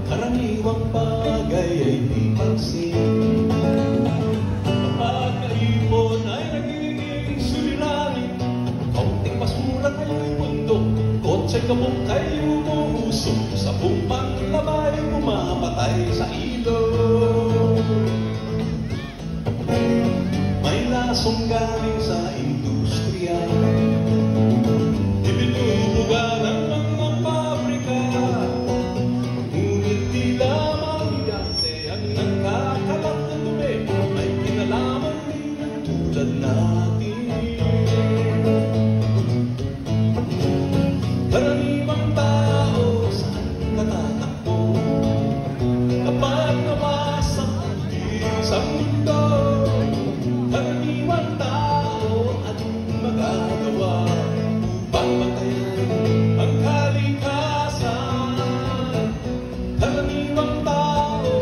Karaniwang bagay ay di pansin. Kapag naipon ay nagiging suliranin. Kaunting basura kayo'y bundok, kotsa'y kabog kayo umuusok. Sa bumang labay umamatay sa ilog. May lasong galing sa industriya, ibinubuga ng mga pabrika. Ngunit di lamang dati ang nagkakalat na dumi, may kinalaman din ang tulad natin. Karaniwang tao saan natatakbo kapag nawasak ang isang mundo. Karaniwang tao, anong magagawa upang patayin ang kalikasan? Karaniwang tao,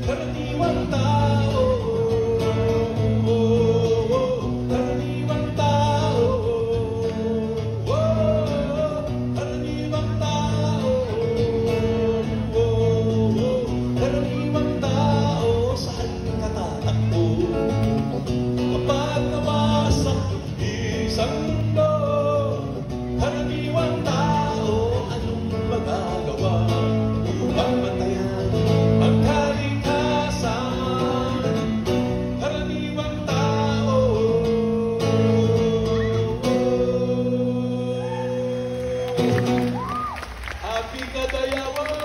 karaniwang tao, karaniwang tao, karaniwang tao, karaniwang tao, saan natatakbo kapag nawasak isang mundo? Karaniwang tao, anong magagawa upang bantayan ang kalikasan? Karaniwang tao. Happy Kadayawan!